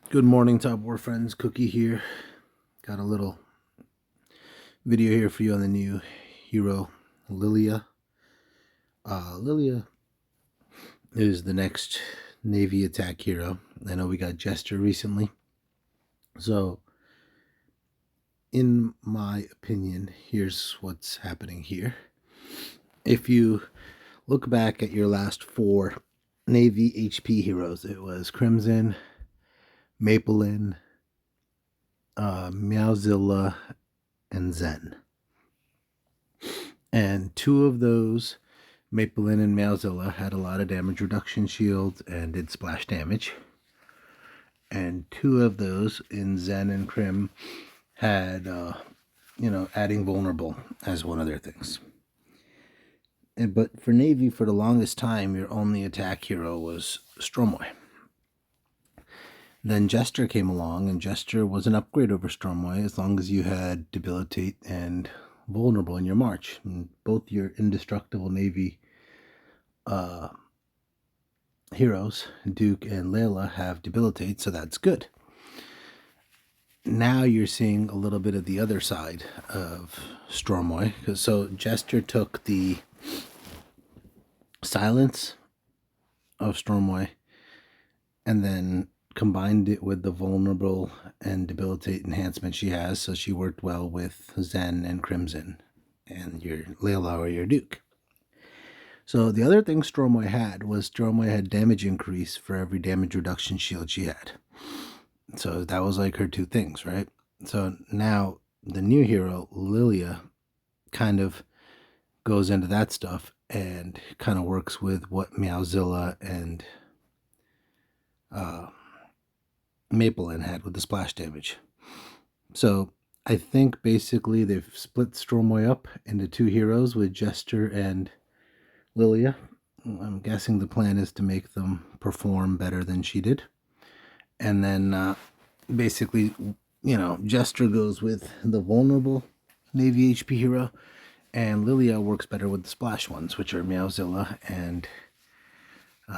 Good morning, Top War friends. Cookie here. Got a little video here for you on the new hero, Lilia. Lilia is the next Navy attack hero. I know we got Jester recently. So, in my opinion, here's what's happening here. If you look back at your last 4 Navy HP heroes, it was Crimson, Maplin, Meowzilla, and Zen. And 2 of those, Maplin and Meowzilla, had a lot of damage reduction shields and did splash damage. And 2 of those, in Zen and Crim, had, adding vulnerable as one of their things. But for Navy, for the longest time, your only attack hero was Stormoy. Then Jester came along, and Jester was an upgrade over Stormoy as long as you had Debilitate and Vulnerable in your March. And both your indestructible Navy heroes, Duke and Layla, have Debilitate, so that's good. Now you're seeing a little bit of the other side of Stormoy. So Jester took the silence of Stormoy and then combined it with the vulnerable and debilitate enhancement she has, so she worked well with Zen and Crimson and your Layla or your Duke. So the other thing Stormoy had damage increase for every damage reduction shield she had. So that was like her 2 things, right? So now the new hero, Lilia, kind of goes into that stuff and kind of works with what Meowzilla and Maplin had with the splash damage. So I think basically they've split Stormoy up into 2 heroes with Jester and Lilia. I'm guessing the plan is to make them perform better than she did. And then basically, Jester goes with the vulnerable Navy HP hero, and Lilia works better with the splash ones, which are Meowzilla and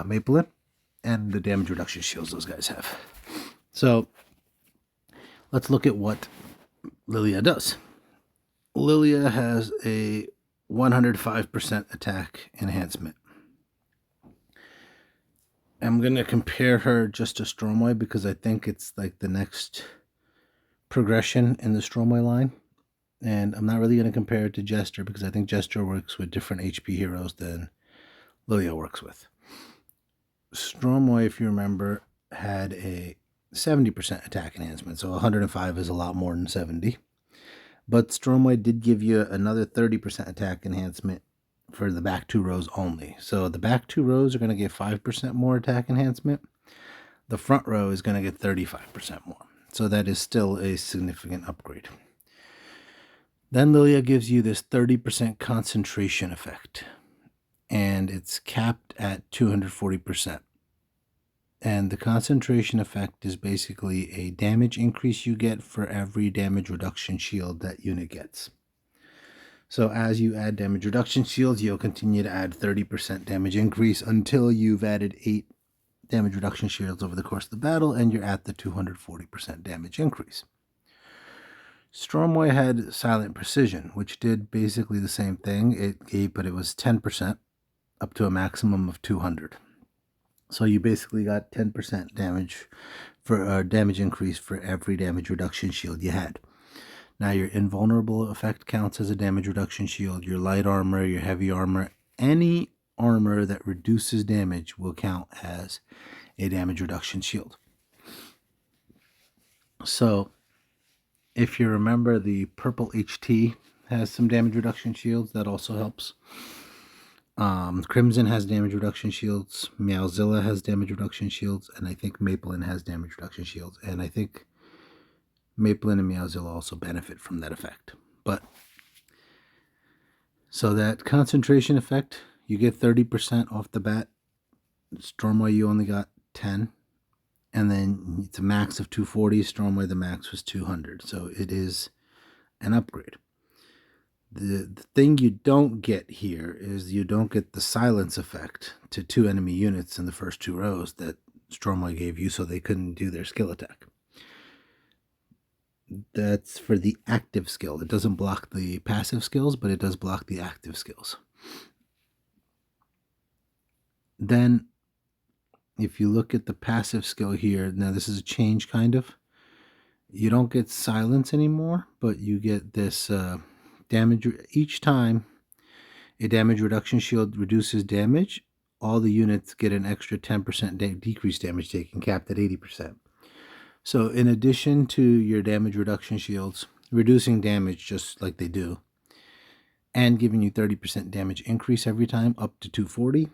Maplin, and the damage reduction shields those guys have. So let's look at what Lilia does. Lilia has a 105% attack enhancement. I'm going to compare her just to Stormoy because I think it's like the next progression in the Stormoy line. And I'm not really going to compare it to Jester because I think Jester works with different HP heroes than Lilia works with. Stormoy, if you remember, had a 70% attack enhancement, so 105 is a lot more than 70. But Stormoy did give you another 30% attack enhancement for the back 2 rows only. So the back 2 rows are going to get 5% more attack enhancement. The front row is going to get 35% more. So that is still a significant upgrade. Then Lilia gives you this 30% concentration effect, and it's capped at 240%. And the concentration effect is basically a damage increase you get for every damage reduction shield that unit gets. So as you add damage reduction shields, you'll continue to add 30% damage increase until you've added 8 damage reduction shields over the course of the battle, and you're at the 240% damage increase. Stormoy had Silent Precision, which did basically the same thing. But it was 10% up to a maximum of 200. So you basically got 10% damage increase for every damage reduction shield you had. Now your invulnerable effect counts as a damage reduction shield. Your light armor, your heavy armor, any armor that reduces damage will count as a damage reduction shield. So if you remember, the purple HT has some damage reduction shields. That also helps. Crimson has damage reduction shields. Meowzilla has damage reduction shields. And I think Maplin has damage reduction shields. And I think Maplin and Meowzilla also benefit from that effect. But so that concentration effect, you get 30% off the bat. Stormoy, you only got 10. And then it's a max of 240. Stormoy, the max was 200. So it is an upgrade. The thing you don't get here is you don't get the silence effect to 2 enemy units in the first 2 rows that Stormoy gave you, so they couldn't do their skill attack. That's for the active skill. It doesn't block the passive skills, but it does block the active skills. Then, if you look at the passive skill here, now this is a change kind of. You don't get silence anymore, but you get this damage. Each time a damage reduction shield reduces damage, all the units get an extra 10% decreased damage taken, capped at 80%. So in addition to your damage reduction shields reducing damage just like they do, and giving you 30% damage increase every time up to 240,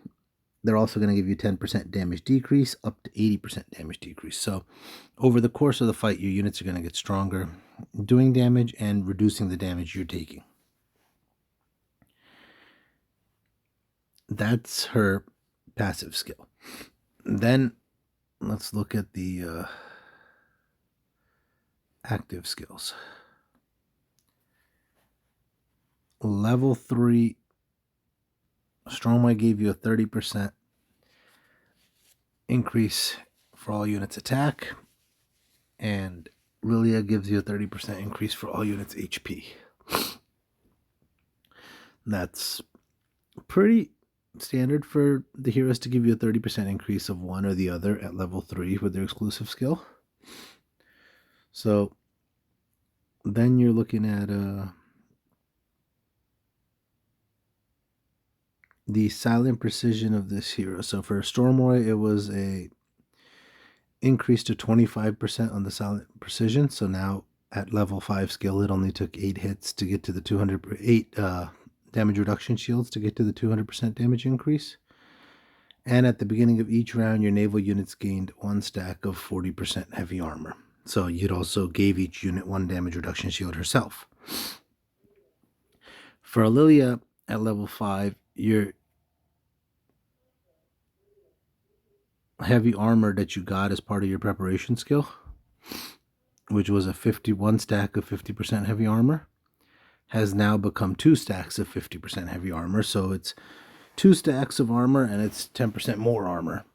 they're also going to give you 10% damage decrease up to 80% damage decrease. So over the course of the fight, your units are going to get stronger, doing damage and reducing the damage you're taking. That's her passive skill. Then let's look at the active skills. Level 3, Stormoy gave you a 30% increase for all units attack, and Lilia gives you a 30% increase for all units HP. That's pretty standard for the heroes to give you a 30% increase of one or the other at level 3 with their exclusive skill. So then you're looking at the silent precision of this hero. So for Stormoy, it was a increase to 25% on the silent precision. So now at level 5 skill, it only took 8 hits to get to the 208 damage reduction shields to get to the 200% damage increase. And at the beginning of each round, your naval units gained 1 stack of 40% heavy armor. So you'd also gave each unit 1 damage reduction shield herself. For Lilia at level 5, your heavy armor that you got as part of your preparation skill, which was a 51 stack of 50% heavy armor, has now become 2 stacks of 50% heavy armor. So it's 2 stacks of armor and it's 10% more armor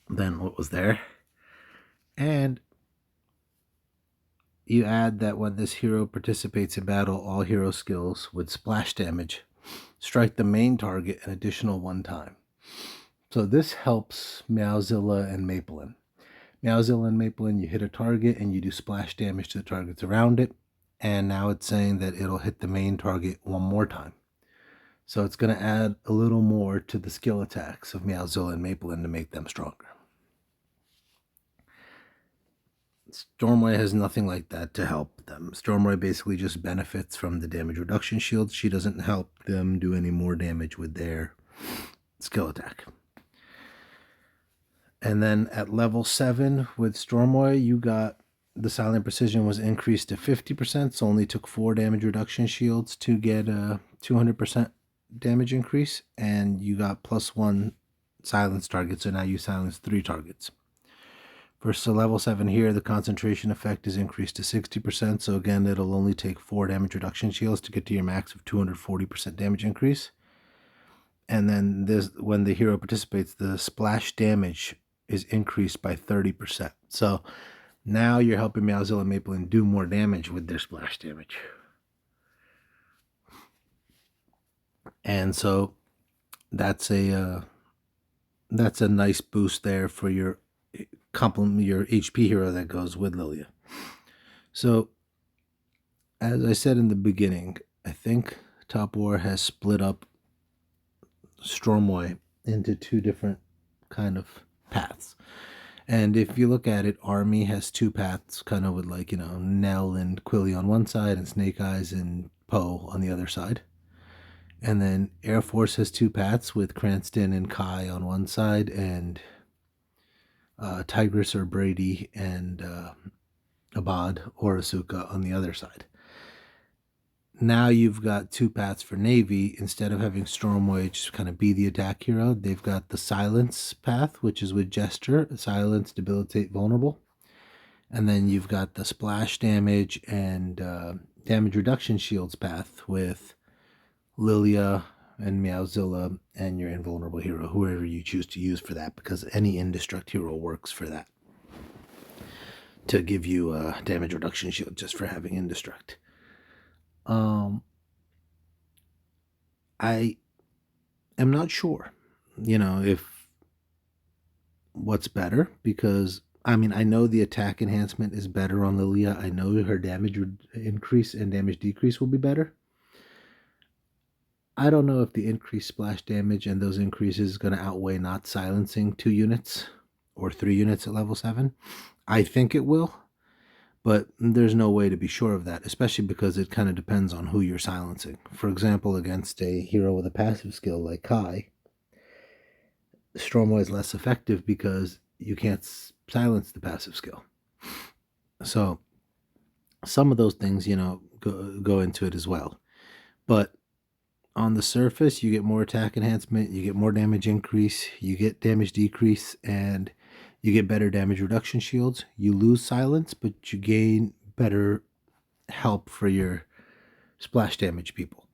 than what was there. And you add that when this hero participates in battle, all hero skills with splash damage strike the main target an additional 1 time. So this helps Meowzilla and Maplin. Meowzilla and Maplin, you hit a target and you do splash damage to the targets around it. And now it's saying that it'll hit the main target 1 more time. So it's going to add a little more to the skill attacks of Meowzilla and Maplin to make them stronger. Stormoy has nothing like that to help them. Stormoy basically just benefits from the damage reduction shield. She doesn't help them do any more damage with their skill attack. And then at level 7 with Stormoy, you got the silent precision was increased to 50%, so only took 4 damage reduction shields to get a 200% damage increase, and you got +1 silence target, so now you silence 3 targets. Versus level 7 here, the concentration effect is increased to 60%, so again, it'll only take 4 damage reduction shields to get to your max of 240% damage increase. And then this, when the hero participates, the splash damage is increased by 30%. So now you're helping Meowzilla and Maplin do more damage with their splash damage. And so that's a nice boost there for your complement, your HP hero that goes with Lilia. So as I said in the beginning, I think Top War has split up Stormoy into 2 different kind of paths. And if you look at it, Army has 2 paths, kind of with like, Nell and Quilly on one side and Snake Eyes and Poe on the other side. And then Air Force has 2 paths with Cranston and Kai on one side and Tigress or Brady and Abad or Asuka on the other side. Now you've got 2 paths for Navy. Instead of having Stormoy just kind of be the attack hero, they've got the Silence path, which is with Gesture, Silence, Debilitate, Vulnerable. And then you've got the Splash damage and damage reduction shields path with Lilia and Meowzilla and your invulnerable hero, whoever you choose to use for that, because any Indestruct hero works for that, to give you a damage reduction shield just for having Indestruct. I am not sure, if what's better, because I know the attack enhancement is better on Lilia. I know her damage increase and damage decrease will be better. I don't know if the increased splash damage and those increases is going to outweigh not silencing 2 units or 3 units at level 7. I think it will, but there's no way to be sure of that, especially because it kind of depends on who you're silencing. For example, against a hero with a passive skill like Kai, Stormway is less effective because you can't silence the passive skill. So some of those things, go into it as well. But on the surface, you get more attack enhancement, you get more damage increase, you get damage decrease, and you get better damage reduction shields. You lose silence, but you gain better help for your splash damage people.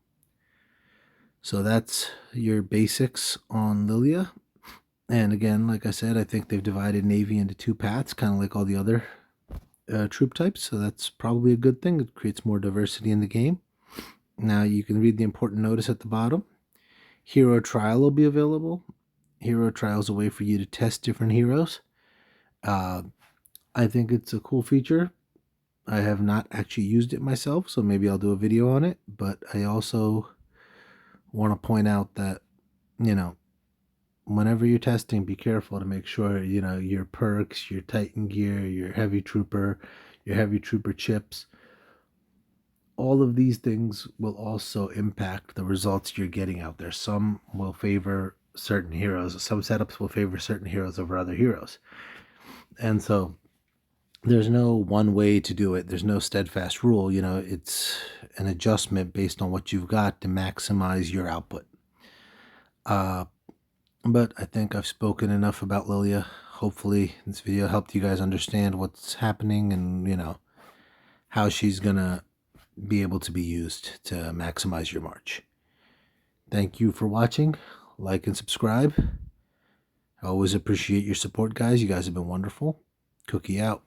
So that's your basics on Lilia. And again, like I said, I think they've divided Navy into 2 paths, kind of like all the other troop types. So that's probably a good thing. It creates more diversity in the game. Now you can read the important notice at the bottom. Hero Trial will be available. Hero Trial is a way for you to test different heroes. I think it's a cool feature. I have not actually used it myself, so maybe I'll do a video on it. But I also want to point out that, whenever you're testing, be careful to make sure, your perks, your Titan gear, your heavy trooper chips, all of these things will also impact the results you're getting out there. Some will favor certain heroes. Some setups will favor certain heroes over other heroes. And so there's no one way to do it. There's no steadfast rule. It's an adjustment based on what you've got to maximize your output. But I think I've spoken enough about Lilia. Hopefully this video helped you guys understand what's happening and, how she's going to be able to be used to maximize your March. Thank you for watching. Like and subscribe. I always appreciate your support, guys. You guys have been wonderful. Cookie out.